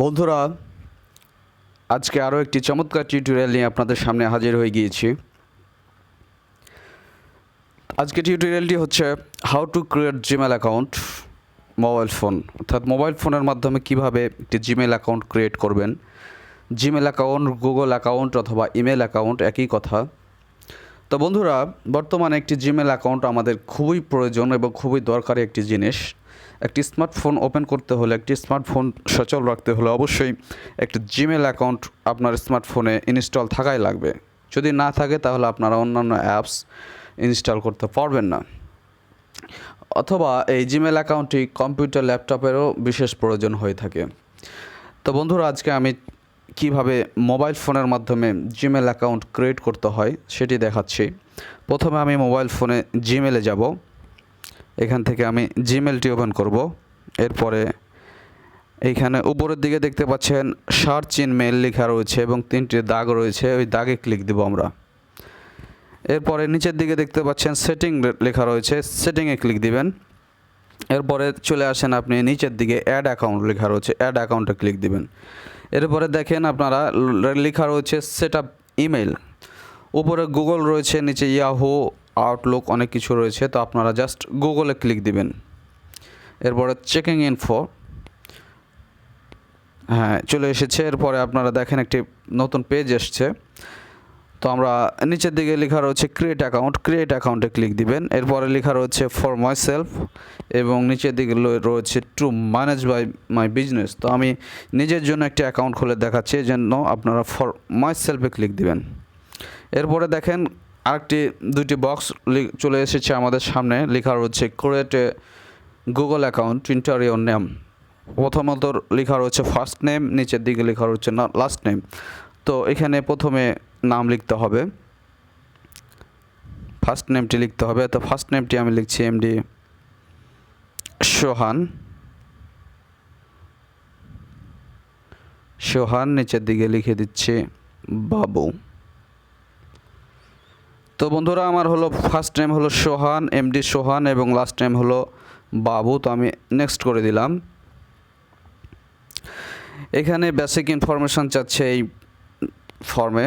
বন্ধুরা, আজকে আরও একটি চমৎকার টিউটোরিয়াল নিয়ে আপনাদের সামনে হাজির হয়ে গিয়েছি। আজকে টিউটোরিয়ালটি হচ্ছে how to create Gmail account mobile phone, অর্থাৎ মোবাইল ফোনের মাধ্যমে কিভাবে একটি জিমেল অ্যাকাউন্ট ক্রিয়েট করবেন। জিমেল অ্যাকাউন্ট, গুগল অ্যাকাউন্ট অথবা ইমেল অ্যাকাউন্ট একই কথা। তো বন্ধুরা, বর্তমানে একটি জিমেল অ্যাকাউন্ট আমাদের খুবই প্রয়োজন এবং খুবই দরকারি একটি জিনিস। একটি স্মার্টফোন ওপেন করতে হলে, একটি স্মার্টফোন সচল রাখতে হলে অবশ্যই একটি জিমেল অ্যাকাউন্ট আপনার স্মার্টফোনে ইনস্টল থাকাই লাগবে। যদি না থাকে তাহলে আপনারা অন্যান্য অ্যাপস ইনস্টল করতে পারবেন না, অথবা এই জিমেল অ্যাকাউন্টটি কম্পিউটার, ল্যাপটপেরও বিশেষ প্রয়োজন হয়ে থাকে। তো বন্ধুরা, আজকে আমি কিভাবে মোবাইল ফোনের মাধ্যমে জিমেল অ্যাকাউন্ট ক্রিয়েট করতে হয় সেটি দেখাচ্ছি। প্রথমে আমি মোবাইল ফোনে জিমেলে যাব। এখান থেকে আমি জিমেলটি ওপেন করব। এরপরে এইখানে উপরের দিকে দেখতে পাচ্ছেন সার্চ ইন মেল লেখা রয়েছে এবং 3টি দাগ রয়েছে, ওই দাগে ক্লিক দেব আমরা। এরপরে নিচের দিকে দেখতে পাচ্ছেন সেটিং লেখা রয়েছে, সেটিংয়ে ক্লিক দিবেন। এরপরে চলে আসেন আপনি নিচের দিকে অ্যাড অ্যাকাউন্ট লেখা রয়েছে, অ্যাড অ্যাকাউন্টে ক্লিক দিবেন। এরপরে দেখেন আপনারা লেখা রয়েছে সেট আপ ইমেল। উপরে গুগল রয়েছে, নিচে ইয়াহু, আউটলুক অনেক কিছু রয়েছে। তো আপনারা জাস্ট গুগলে ক্লিক দিবেন। এরপরে চেকিং ইনফো, হ্যাঁ চলে এসেছে। এরপরে আপনারা দেখেন একটি নতুন পেজ এসছে। তো আমরা নিচের দিকে লেখা রয়েছে ক্রিয়েট অ্যাকাউন্ট, ক্রিয়েট অ্যাকাউন্টে ক্লিক দিবেন। এরপরে লেখা রয়েছে ফর মাই সেলফ এবং নিচের দিকে রয়েছে to manage by my business. তো আমি নিজের জন্য একটি অ্যাকাউন্ট খুলে দেখাচ্ছি, এই জন্য আপনারা ফর মাই সেলফে ক্লিক দিবেন। এরপরে দেখেন আরেকটি দুইটি বক্স চলে এসেছে আমাদের সামনে, লেখা রয়েছে create a Google account, enter your name. প্রথমত লেখা রয়েছে ফার্স্ট নেম, নিচের দিকে লেখা রয়েছে না লাস্ট নেম। তো এখানে প্রথমে নাম লিখতে হবে, ফার্স্ট নেমটি লিখতে হবে। তো ফার্স্ট নেমটি আমি লিখছি এমডি সোহান। সোহান, নিচের দিকে লিখে দিচ্ছি বাবু। তো বন্ধুরা, আমার হলো ফার্স্ট নেম হলো সোহান, এমডি সোহান, এবং লাস্ট নেম হলো বাবু। তো আমি নেক্সট করে দিলাম। এখানে বেসিক ইনফরমেশান চাচ্ছে এই ফর্মে,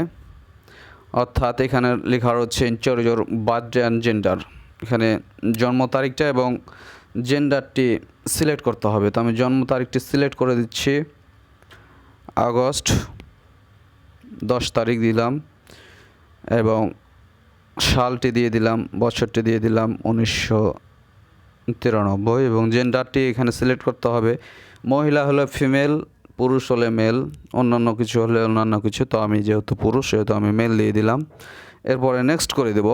অর্থাৎ এখানে লেখা রয়েছে enter your birthday and gender. এখানে জন্ম তারিখটা এবং জেন্ডারটি সিলেক্ট করতে হবে। তো আমি জন্ম তারিখটি সিলেক্ট করে দিচ্ছি, আগস্ট 10 তারিখ দিলাম, এবং সালটি দিয়ে দিলাম, বছরটি দিয়ে দিলাম 1993, এবং জেন্ডারটি এখানে সিলেক্ট করতে হবে। মহিলা হলে ফিমেল, পুরুষ হলে মেল, অন্যান্য কিছু হলে অন্যান্য কিছু। তো আমি যেহেতু পুরুষ সেহেতু আমি মেল দিয়ে দিলাম। এরপরে নেক্সট করে দেব।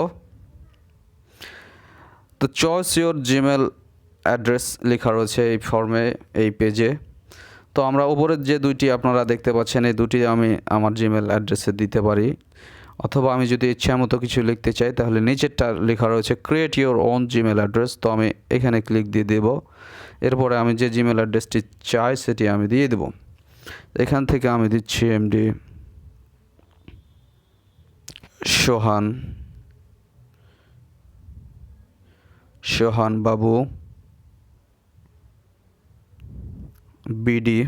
তো চয়েস ইওর জিমেল অ্যাড্রেস লেখা রয়েছে এই ফর্মে, এই পেজে। তো আমরা উপরের যে দুইটি আপনারা দেখতে পাচ্ছেন, এই দুটি আমি আমার জিমেল অ্যাড্রেসে দিতে পারি, অথবা আমি যদি ইচ্ছা মতো কিছু লিখতে চাই তাহলে নিচেরটা লেখা রয়েছে create your own Gmail address. তো আমি এখানে ক্লিক দিয়ে দেব। এরপরে আমি যে জিমেল অ্যাড্রেসটি চাই সেটি আমি দিয়ে দেব। এখান থেকে আমি দিচ্ছি এমডি সোহান, সোহান বাবু বিডি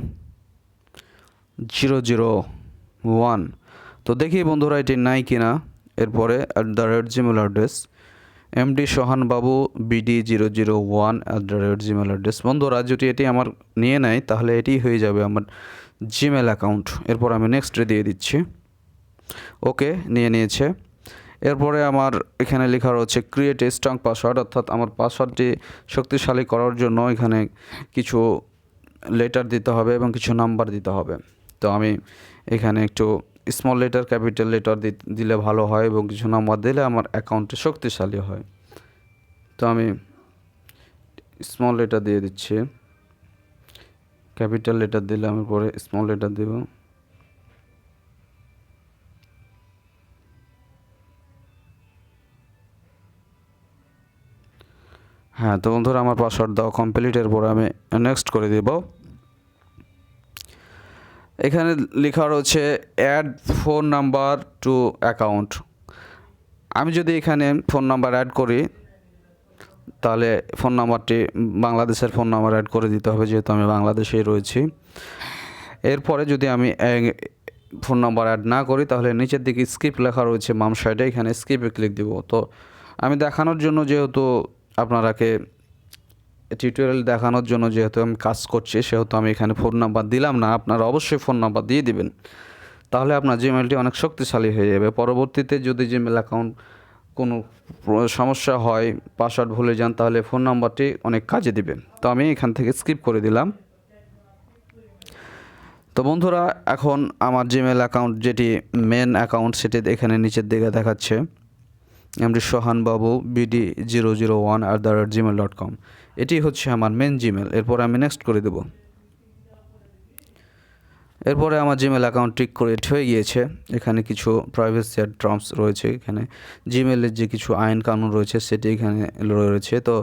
001। তো দেখি বন্ধুরা এটি নাই কিনা। এরপরে @জিমেল অ্যাড্রেস এমডি সোহান বাবু বিডি 001 @জিমেল অ্যাড্রেস। বন্ধুরা, যদি এটি আমার নিয়ে নেয় তাহলে এটি হয়ে যাবে আমার জিমেল অ্যাকাউন্ট। এরপর আমি নেক্সটে দিয়ে দিচ্ছি। ওকে, নিয়ে নিয়েছে। এরপরে আমার এখানে লেখা রয়েছে ক্রিয়েট এ স্ট্রং পাসওয়ার্ড, অর্থাৎ আমার পাসওয়ার্ডটি শক্তিশালী করার জন্য এখানে কিছু লেটার দিতে হবে এবং কিছু নাম্বার দিতে হবে। তো আমি এখানে একটু স্মল লেটার, ক্যাপিটাল লেটার দিলে ভালো হয় এবং কিছু নাম্বার দিলে আমার অ্যাকাউন্টে শক্তিশালী হয়। তো আমি স্মল লেটার দিয়ে দিচ্ছি, ক্যাপিটাল লেটার দিলে আমি পরে স্মল লেটার দেব। হ্যাঁ, তো বন্ধুরা আমার পাসওয়ার্ড দেওয়া কমপ্লিট। এরপরে আমি নেক্সট করে দেব। এখানে লেখা রয়েছে add phone number to account. আমি যদি এখানে ফোন নাম্বার অ্যাড করি তাহলে ফোন নাম্বারটি বাংলাদেশের ফোন নাম্বার অ্যাড করে দিতে হবে, যেহেতু আমি বাংলাদেশেই রয়েছি। এরপরে যদি আমি ফোন নাম্বার অ্যাড না করি তাহলে নিচের দিকে স্কিপ লেখা রয়েছে বাম সাইডে, এখানে স্কিপে ক্লিক দিব। তো আমি দেখানোর জন্য যেহেতু আপনারাকে টিউটোরিয়াল দেখানোর জন্য যেহেতু আমি কাজ করছি, সেহেতু আমি এখানে ফোন নাম্বার দিলাম না। আপনারা অবশ্যই ফোন নাম্বার দিয়ে দিবেন, তাহলে আপনার জিমেলটি অনেক শক্তিশালী হয়ে যাবে। পরবর্তীতে যদি জিমেল অ্যাকাউন্ট কোনো সমস্যা হয়, পাসওয়ার্ড ভুলে যান, তাহলে ফোন নাম্বারটি অনেক কাজে দিবে। তো আমি এখান থেকে স্কিপ করে দিলাম। তো বন্ধুরা, এখন আমার জিমেল অ্যাকাউন্ট যেটি মেন অ্যাকাউন্ট সেটি এখানে নিচের দিকে দেখাচ্ছে এমডি সোহান বাবু BD001@gmail.com। এটি হচ্ছে আমার মেন জিমেল। এরপরে আমি নেক্সট করে দেব। এরপরে আমার জিমেল অ্যাকাউন্টটি ক্রিয়েট হয়ে গিয়েছে। এখানে কিছু প্রাইভেসি আর টার্মস রয়েছে, এখানে জিমেলের যে কিছু আইন কানুন রয়েছে সেটি এখানে রয়েছে। তো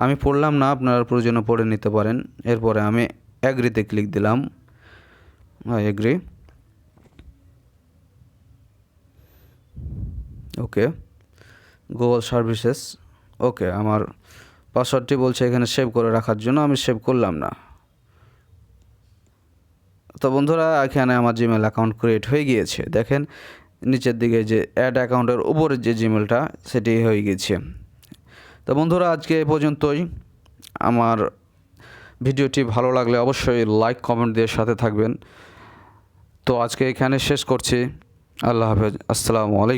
আমি পড়লাম না, আপনারা প্রয়োজনে পড়ে নিতে পারেন। এরপরে আমি অ্যাগ্রিতে ক্লিক দিলাম, এগ্রি, ওকে। গুগল সার্ভিসেস, ওকে। আমার পাসওয়ার্ডটি বলছে এখানে সেভ করে রাখার জন্য, আমি সেভ করলাম না। তো বন্ধুরা, এখানে আমার জিমেল অ্যাকাউন্ট ক্রিয়েট হয়ে গিয়েছে। দেখেন নিচের দিকে যে অ্যাড অ্যাকাউন্টের উপরে যে জিমেলটা সেটি হয়ে গিয়েছে। তো বন্ধুরা, আজকে এ পর্যন্তই। আমার ভিডিওটি ভালো লাগলে অবশ্যই লাইক কমেন্ট দিয়ে সাথে থাকবেন। তো আজকে এখানে শেষ করছি। আল্লাহ হাফেজ, আসসালামু আলাইকুম।